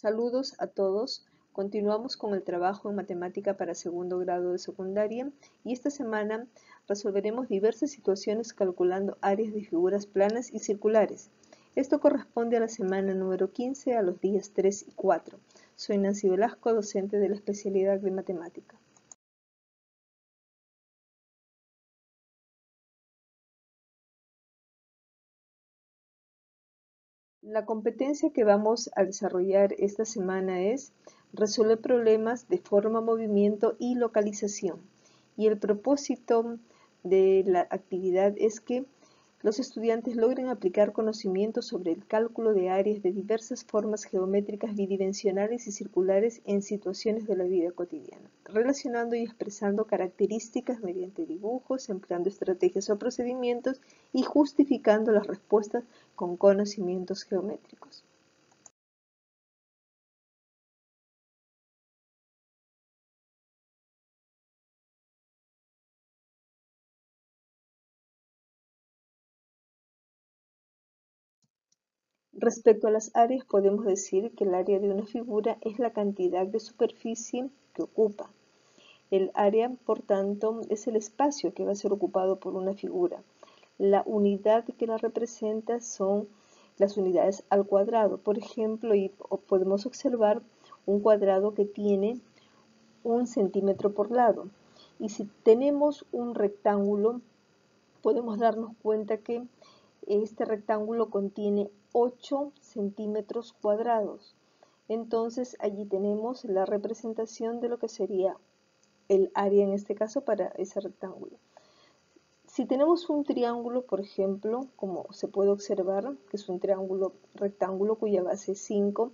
Saludos a todos. Continuamos con el trabajo en matemática para segundo grado de secundaria y esta semana resolveremos diversas situaciones calculando áreas de figuras planas y circulares. Esto corresponde a la semana número 15 a los días 3 y 4. Soy Nancy Velasco, docente de la especialidad de matemática. La competencia que vamos a desarrollar esta semana es resolver problemas de forma, movimiento y localización. Y el propósito de la actividad es que los estudiantes logren aplicar conocimientos sobre el cálculo de áreas de diversas formas geométricas bidimensionales y circulares en situaciones de la vida cotidiana, relacionando y expresando características mediante dibujos, empleando estrategias o procedimientos y justificando las respuestas con conocimientos geométricos. Respecto a las áreas, podemos decir que el área de una figura es la cantidad de superficie que ocupa. El área, por tanto, es el espacio que va a ser ocupado por una figura. La unidad que la representa son las unidades al cuadrado. Por ejemplo, podemos observar un cuadrado que tiene 1 centímetro por lado. Y si tenemos un rectángulo, podemos darnos cuenta que este rectángulo contiene 8 centímetros cuadrados. Entonces allí tenemos la representación de lo que sería el área en este caso para ese rectángulo. Si tenemos un triángulo, por ejemplo, como se puede observar, que es un triángulo rectángulo cuya base es 5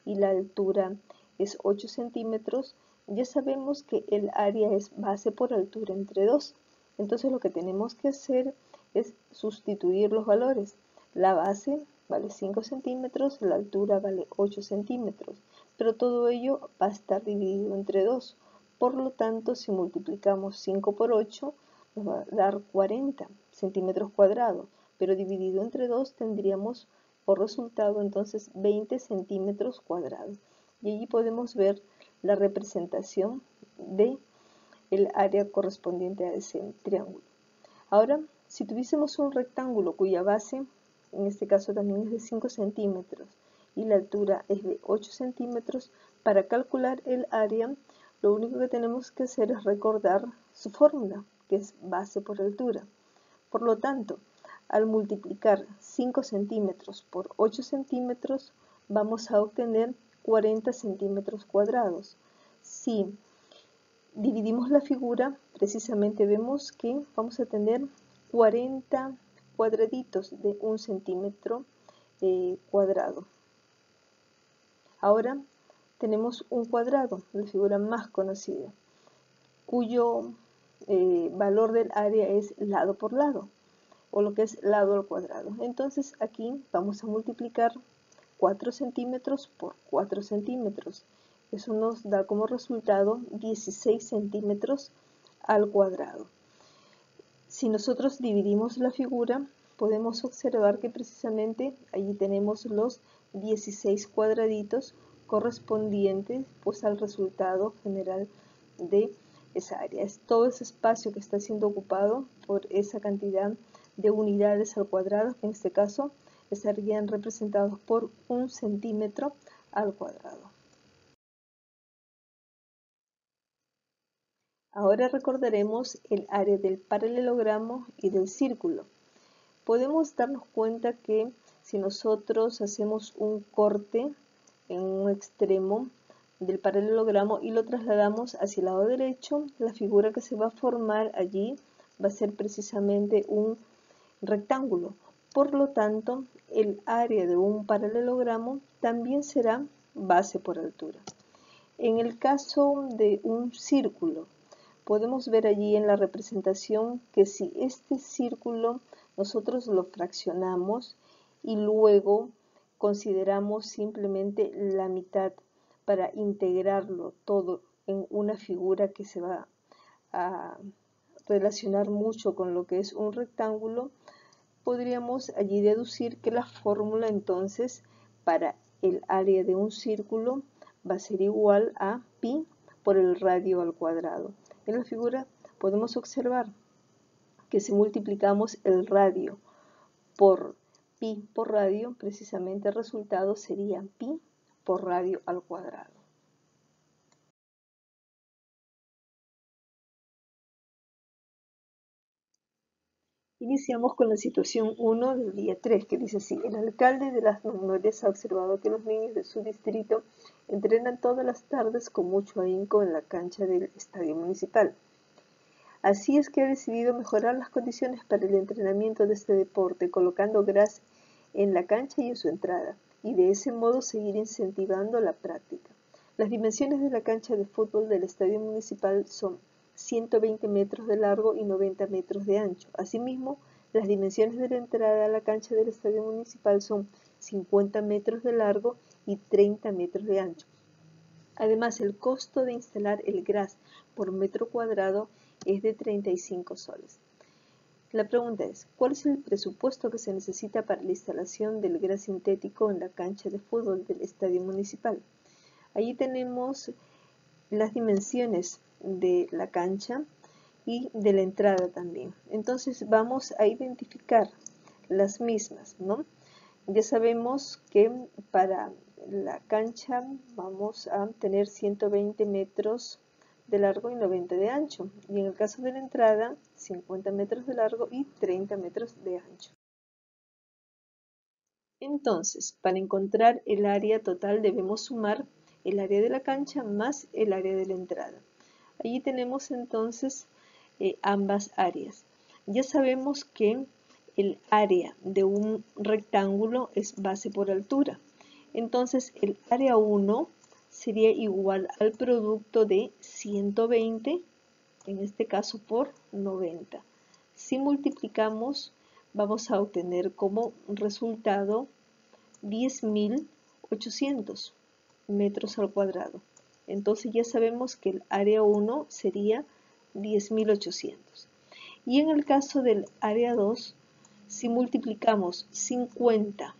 y la altura es 8 centímetros, ya sabemos que el área es base por altura entre 2. Entonces lo que tenemos que hacer es sustituir los valores. La base vale 5 centímetros, la altura vale 8 centímetros, pero todo ello va a estar dividido entre 2. Por lo tanto, si multiplicamos 5 por 8, nos va a dar 40 centímetros cuadrados, pero dividido entre 2 tendríamos por resultado entonces 20 centímetros cuadrados. Y allí podemos ver la representación de el área correspondiente a ese triángulo. Ahora, si tuviésemos un rectángulo cuya base, en este caso también es de 5 centímetros, y la altura es de 8 centímetros, para calcular el área, lo único que tenemos que hacer es recordar su fórmula, que es base por altura. Por lo tanto, al multiplicar 5 centímetros por 8 centímetros, vamos a obtener 40 centímetros cuadrados. Si dividimos la figura, precisamente vemos que vamos a tener 40 cuadraditos de 1 centímetro cuadrado. Ahora tenemos un cuadrado, la figura más conocida, cuyo valor del área es lado por lado, o lo que es lado al cuadrado. Entonces aquí vamos a multiplicar 4 centímetros por 4 centímetros. Eso nos da como resultado 16 centímetros al cuadrado. Si nosotros dividimos la figura, podemos observar que precisamente allí tenemos los 16 cuadraditos correspondientes pues al resultado general de esa área. Es todo ese espacio que está siendo ocupado por esa cantidad de unidades al cuadrado, que en este caso estarían representados por 1 centímetro al cuadrado. Ahora recordaremos el área del paralelogramo y del círculo. Podemos darnos cuenta que si nosotros hacemos un corte en un extremo del paralelogramo y lo trasladamos hacia el lado derecho, la figura que se va a formar allí va a ser precisamente un rectángulo. Por lo tanto, el área de un paralelogramo también será base por altura. En el caso de un círculo, podemos ver allí en la representación que si este círculo nosotros lo fraccionamos y luego consideramos simplemente la mitad para integrarlo todo en una figura que se va a relacionar mucho con lo que es un rectángulo, podríamos allí deducir que la fórmula entonces para el área de un círculo va a ser igual a pi por el radio al cuadrado. En la figura podemos observar que si multiplicamos el radio por pi por radio, precisamente el resultado sería pi por radio al cuadrado. Iniciamos con la situación 1 del día 3, que dice así: el alcalde de Las Magnolias ha observado que los niños de su distrito entrenan todas las tardes con mucho ahínco en la cancha del estadio municipal. Así es que ha decidido mejorar las condiciones para el entrenamiento de este deporte, colocando gras en la cancha y en su entrada, y de ese modo seguir incentivando la práctica. Las dimensiones de la cancha de fútbol del estadio municipal son 120 metros de largo y 90 metros de ancho. Asimismo, las dimensiones de la entrada a la cancha del estadio municipal son 50 metros de largo y 30 metros de ancho. Además, el costo de instalar el gras por metro cuadrado es de 35 soles. La pregunta es, ¿cuál es el presupuesto que se necesita para la instalación del gras sintético en la cancha de fútbol del estadio municipal? Allí tenemos las dimensiones de la cancha y de la entrada también. Entonces vamos a identificar las mismas, ¿no? Ya sabemos que para la cancha vamos a tener 120 metros de largo y 90 de ancho, y en el caso de la entrada 50 metros de largo y 30 metros de ancho. Entonces, para encontrar el área total debemos sumar el área de la cancha más el área de la entrada. Allí tenemos entonces ambas áreas. Ya sabemos que el área de un rectángulo es base por altura. Entonces el área 1 sería igual al producto de 120, en este caso por 90. Si multiplicamos, vamos a obtener como resultado 10.800 metros al cuadrado. Entonces ya sabemos que el área 1 sería 10.800. Y en el caso del área 2, si multiplicamos 50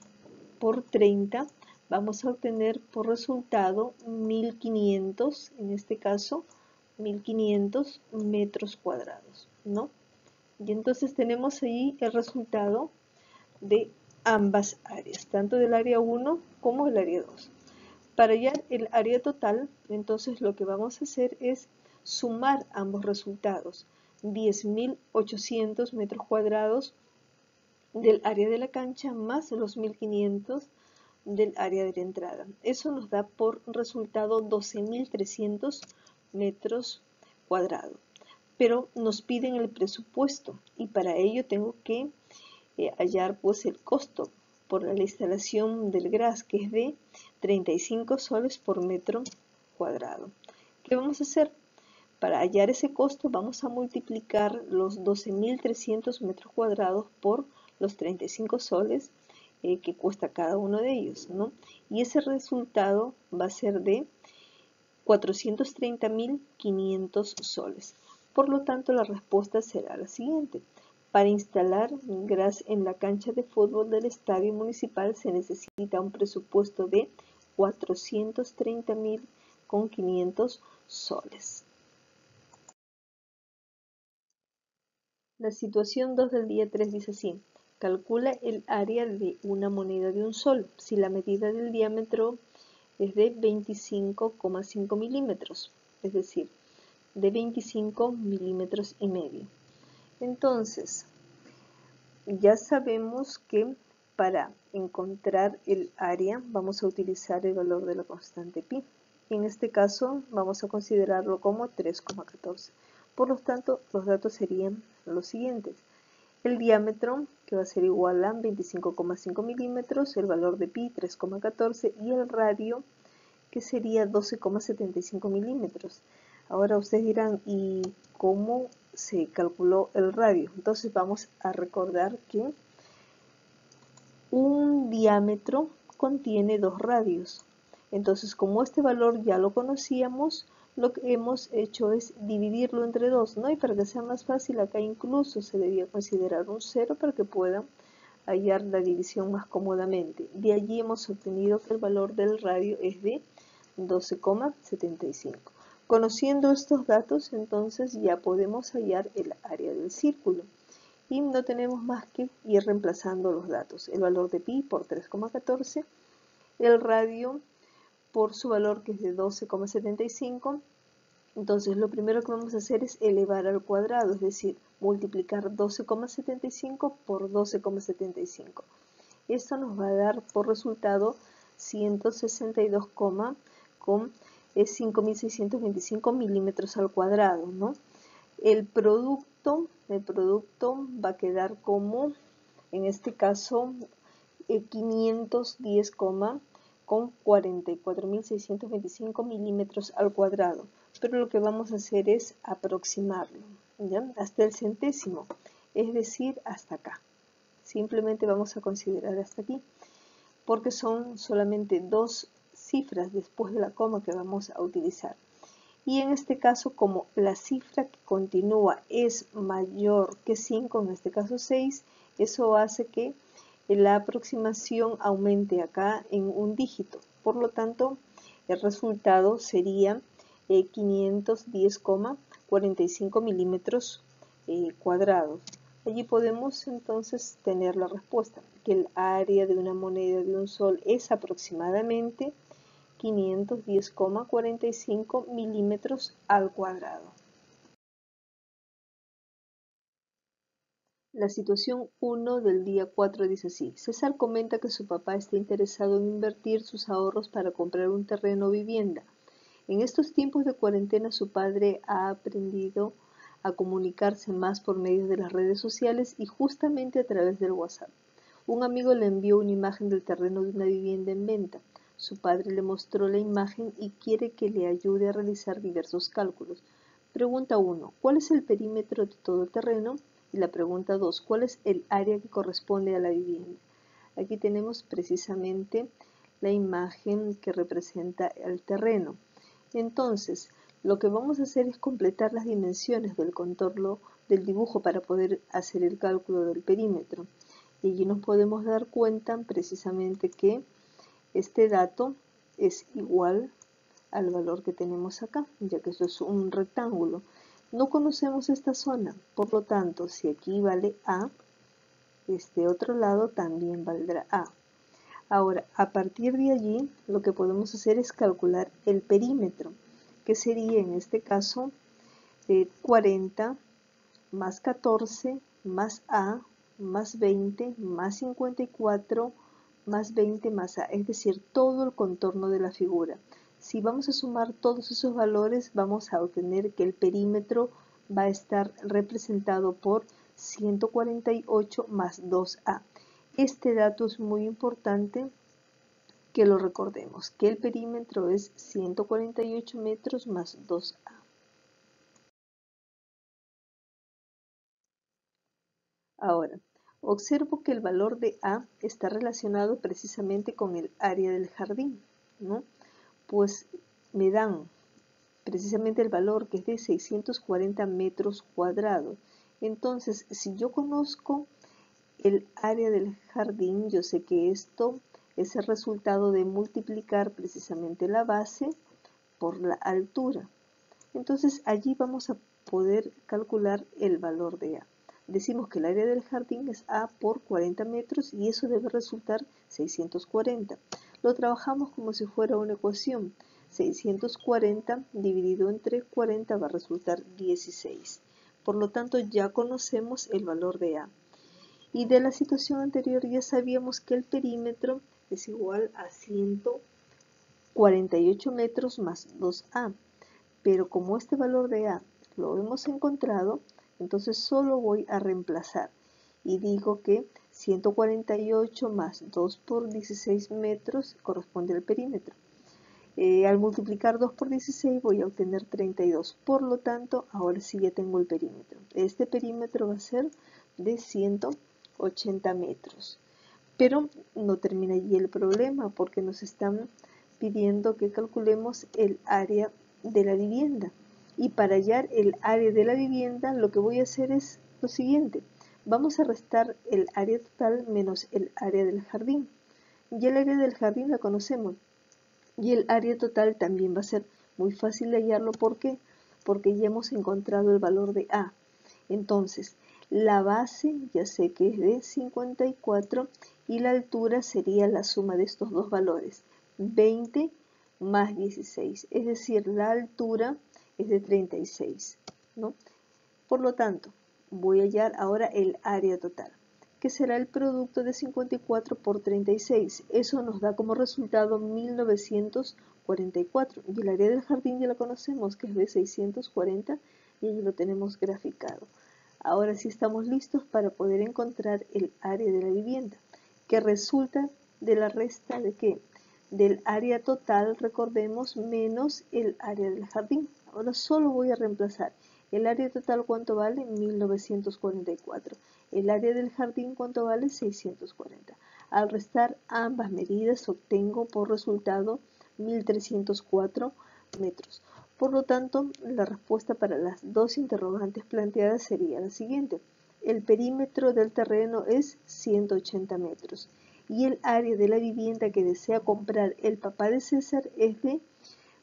por 30, vamos a obtener por resultado 1.500, en este caso 1.500 metros cuadrados, ¿no? Y entonces tenemos ahí el resultado de ambas áreas, tanto del área 1 como del área 2. Para hallar el área total, entonces lo que vamos a hacer es sumar ambos resultados, 10.800 metros cuadrados del área de la cancha más los 1.500 del área de la entrada. Eso nos da por resultado 12.300 metros cuadrados. Pero nos piden el presupuesto y para ello tengo que hallar pues el costo por la instalación del gras, que es de 35 soles por metro cuadrado. ¿Qué vamos a hacer? Para hallar ese costo vamos a multiplicar los 12.300 metros cuadrados por los 35 soles que cuesta cada uno de ellos, ¿no? Y ese resultado va a ser de 430.500 soles. Por lo tanto, la respuesta será la siguiente. Para instalar gras en la cancha de fútbol del estadio municipal se necesita un presupuesto de 430.500 soles. La situación 2 del día 3 dice así: calcula el área de una moneda de un sol si la medida del diámetro es de 25,5 milímetros, es decir, de 25 milímetros y medio. Entonces, ya sabemos que para encontrar el área vamos a utilizar el valor de la constante pi. En este caso vamos a considerarlo como 3,14. Por lo tanto, los datos serían los siguientes. El diámetro, que va a ser igual a 25,5 milímetros, el valor de pi 3,14 y el radio, que sería 12,75 milímetros. Ahora ustedes dirán, ¿y cómo se calculó el radio? Entonces vamos a recordar que un diámetro contiene dos radios. Entonces, como este valor ya lo conocíamos, lo que hemos hecho es dividirlo entre 2, ¿no? Y para que sea más fácil, acá incluso se debía considerar un 0 para que puedan hallar la división más cómodamente. De allí hemos obtenido que el valor del radio es de 12,75. Conociendo estos datos, entonces ya podemos hallar el área del círculo. Y no tenemos más que ir reemplazando los datos. El valor de pi por 3,14, el radio por su valor que es de 12,75. Entonces lo primero que vamos a hacer es elevar al cuadrado, es decir, multiplicar 12,75 por 12,75. Esto nos va a dar por resultado 162, con 5.625 milímetros al cuadrado, ¿no? El producto va a quedar como, en este caso, 510, con 44.625 milímetros al cuadrado. Pero lo que vamos a hacer es aproximarlo, ¿ya? Hasta el centésimo, es decir, hasta acá. Simplemente vamos a considerar hasta aquí, porque son solamente dos cifras después de la coma que vamos a utilizar. Y en este caso, como la cifra que continúa es mayor que 5, en este caso 6, eso hace que la aproximación aumente acá en un dígito. Por lo tanto, el resultado sería 510,45 milímetros cuadrados. Allí podemos entonces tener la respuesta, que el área de una moneda de un sol es aproximadamente 510,45 milímetros al cuadrado. La situación 1 del día 4 dice así: César comenta que su papá está interesado en invertir sus ahorros para comprar un terreno o vivienda. En estos tiempos de cuarentena su padre ha aprendido a comunicarse más por medio de las redes sociales y justamente a través del WhatsApp. Un amigo le envió una imagen del terreno de una vivienda en venta. Su padre le mostró la imagen y quiere que le ayude a realizar diversos cálculos. Pregunta 1. ¿Cuál es el perímetro de todo el terreno? Y la pregunta 2. ¿Cuál es el área que corresponde a la vivienda? Aquí tenemos precisamente la imagen que representa el terreno. Entonces, lo que vamos a hacer es completar las dimensiones del contorno del dibujo para poder hacer el cálculo del perímetro. Y allí nos podemos dar cuenta precisamente que este dato es igual al valor que tenemos acá, ya que esto es un rectángulo. No conocemos esta zona, por lo tanto, si aquí vale A, este otro lado también valdrá A. Ahora, a partir de allí, lo que podemos hacer es calcular el perímetro, que sería en este caso 40 más 14 más A más 20 más 54 más 20 más A, es decir, todo el contorno de la figura. Si vamos a sumar todos esos valores, vamos a obtener que el perímetro va a estar representado por 148 más 2A. Este dato es muy importante que lo recordemos, que el perímetro es 148 metros más 2A. Ahora, observo que el valor de A está relacionado precisamente con el área del jardín, ¿no? Pues me dan precisamente el valor que es de 640 metros cuadrados. Entonces, si yo conozco el área del jardín, yo sé que esto es el resultado de multiplicar precisamente la base por la altura. Entonces allí vamos a poder calcular el valor de A. Decimos que el área del jardín es A por 40 metros y eso debe resultar 640. Lo trabajamos como si fuera una ecuación. 640 dividido entre 40 va a resultar 16. Por lo tanto, ya conocemos el valor de A. Y de la situación anterior ya sabíamos que el perímetro es igual a 148 metros más 2A. Pero como este valor de A lo hemos encontrado, entonces solo voy a reemplazar. Y digo que 148 más 2 por 16 metros corresponde al perímetro. Al multiplicar 2 por 16 voy a obtener 32. Por lo tanto, ahora sí ya tengo el perímetro. Este perímetro va a ser de 180 metros. Pero no termina allí el problema porque nos están pidiendo que calculemos el área de la vivienda. Y para hallar el área de la vivienda lo que voy a hacer es lo siguiente. Vamos a restar el área total menos el área del jardín. Ya el área del jardín la conocemos y el área total también va a ser muy fácil de hallarlo. ¿Por qué? Porque ya hemos encontrado el valor de A. Entonces, la base ya sé que es de 54 y la altura sería la suma de estos dos valores, 20 más 16, es decir, la altura es de 36, ¿no? Por lo tanto, voy a hallar ahora el área total, que será el producto de 54 por 36. Eso nos da como resultado 1944. Y el área del jardín ya la conocemos, que es de 640, y allí lo tenemos graficado. Ahora sí estamos listos para poder encontrar el área de la vivienda, que resulta de la resta de ¿qué? Del área total, recordemos, menos el área del jardín. Ahora solo voy a reemplazar el área total, ¿cuánto vale? 1944. El área del jardín, ¿cuánto vale? 640. Al restar ambas medidas obtengo por resultado 1304 metros. Por lo tanto, la respuesta para las dos interrogantes planteadas sería la siguiente. El perímetro del terreno es 180 metros y el área de la vivienda que desea comprar el papá de César es de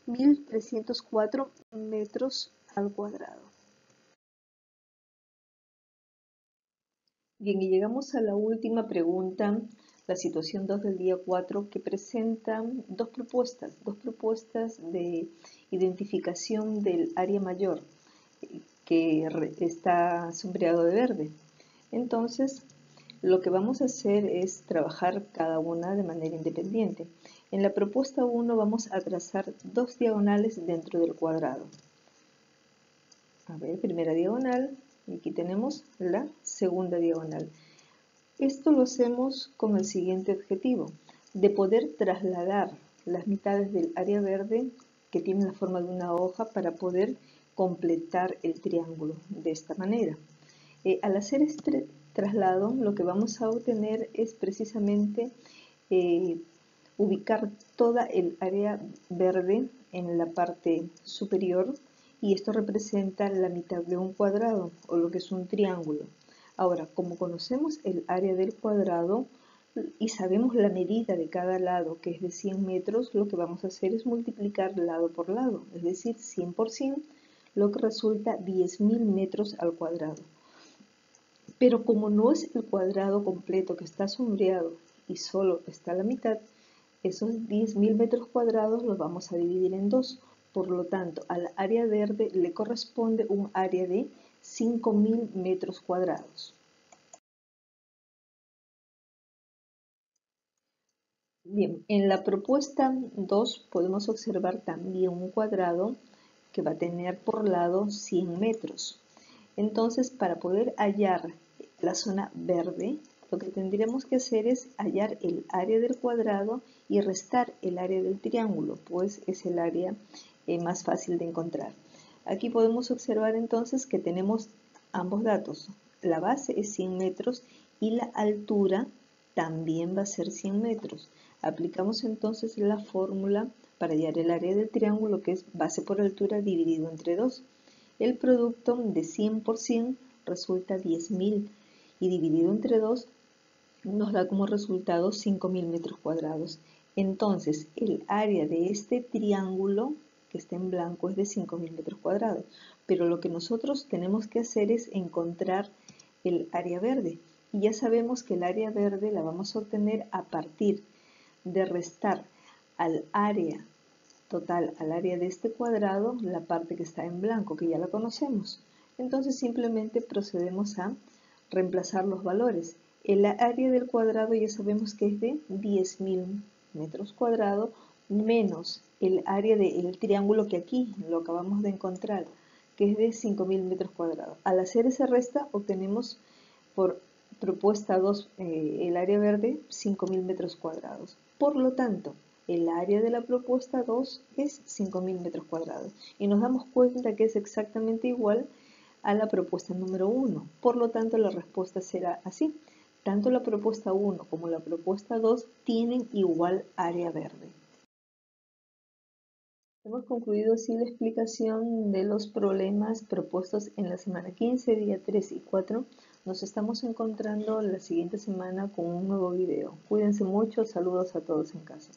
1304 metros al cuadrado. Bien, y llegamos a la última pregunta, la situación 2 del día 4, que presenta dos propuestas de identificación del área mayor, que está sombreado de verde. Entonces, lo que vamos a hacer es trabajar cada una de manera independiente. En la propuesta 1 vamos a trazar dos diagonales dentro del cuadrado. A ver, primera diagonal, y aquí tenemos la segunda diagonal. Esto lo hacemos con el siguiente objetivo, de poder trasladar las mitades del área verde que tiene la forma de una hoja para poder completar el triángulo de esta manera. Al hacer este traslado, lo que vamos a obtener es precisamente ubicar toda el área verde en la parte superior, y esto representa la mitad de un cuadrado o lo que es un triángulo. Ahora, como conocemos el área del cuadrado y sabemos la medida de cada lado, que es de 100 metros, lo que vamos a hacer es multiplicar lado por lado, es decir, 100 por 100, lo que resulta 10.000 metros al cuadrado. Pero como no es el cuadrado completo que está sombreado y solo está la mitad, esos 10.000 metros cuadrados los vamos a dividir en dos. Por lo tanto, al área verde le corresponde un área de 5.000 metros cuadrados. Bien, en la propuesta 2 podemos observar también un cuadrado que va a tener por lado 100 metros. Entonces, para poder hallar la zona verde, lo que tendríamos que hacer es hallar el área del cuadrado y restar el área del triángulo, pues es el área más fácil de encontrar. Aquí podemos observar entonces que tenemos ambos datos. La base es 100 metros y la altura también va a ser 100 metros. Aplicamos entonces la fórmula para hallar el área del triángulo, que es base por altura dividido entre 2. El producto de 100 por 100 resulta 10.000 y dividido entre 2 nos da como resultado 5.000 metros cuadrados. Entonces, el área de este triángulo que está en blanco es de 5.000 metros cuadrados. Pero lo que nosotros tenemos que hacer es encontrar el área verde. Y ya sabemos que el área verde la vamos a obtener a partir de restar al área total, al área de este cuadrado, la parte que está en blanco, que ya la conocemos. Entonces simplemente procedemos a reemplazar los valores. El área del cuadrado ya sabemos que es de 10.000 metros cuadrados menos el área del triángulo que aquí lo acabamos de encontrar, que es de 5.000 metros cuadrados. Al hacer esa resta obtenemos por propuesta 2 el área verde 5.000 metros cuadrados. Por lo tanto, el área de la propuesta 2 es 5.000 metros cuadrados y nos damos cuenta que es exactamente igual a la propuesta número 1. Por lo tanto, la respuesta será así. Tanto la propuesta 1 como la propuesta 2 tienen igual área verde. Hemos concluido así la explicación de los problemas propuestos en la semana 15, día 3 y 4 Nos estamos encontrando la siguiente semana con un nuevo video. Cuídense mucho, saludos a todos en casa.